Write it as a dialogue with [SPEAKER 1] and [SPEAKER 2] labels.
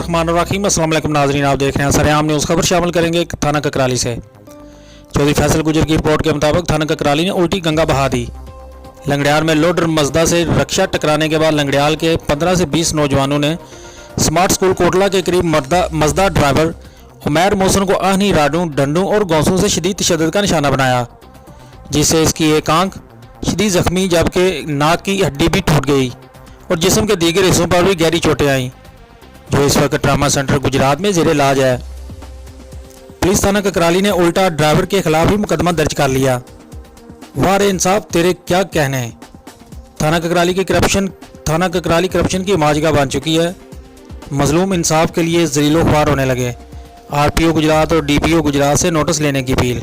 [SPEAKER 1] बिस्मिल्लाहिर्रहमानिर्रहीम। अस्सलाम वालेकुम नाज़रीन, आप देख रहे हैं सरेआम न्यूज़। खबर शामिल करेंगे थाना ककराली से। चौधरी फैसल गुजर की रिपोर्ट के मुताबिक थाना ककराली ने उल्टी गंगा बहा दी। लंगड़ियाल में लोडर मजदा से रक्षा टकराने के बाद लंगड़ियाल के 15 से 20 नौजवानों ने स्मार्ट स्कूल कोटला के करीब मजदा ड्राइवर उमैर मोहसिन को आहनी, राडों, डंडों और गौसों से शदीद तशद्दुद का निशाना बनाया, जिससे इसकी एक आंख शदीद जख्मी जबकि नाक की हड्डी भी टूट गई और जिस्म के दीगर हिस्सों पर भी गहरी चोटें आईं, जो इस वक्त ट्रामा सेंटर गुजरात में ज़ेरे इलाज है। पुलिस थाना ककराली ने उल्टा ड्राइवर के खिलाफ भी मुकदमा दर्ज कर लिया। वारे इंसाफ, तेरे क्या कहने हैं। थाना ककराली करप्शन की माजगा बन चुकी है। मजलूम इंसाफ के लिए ज़लीलो ख्वार होने लगे। आरपीओ गुजरात और डीपीओ गुजरात से नोटिस लेने की अपील।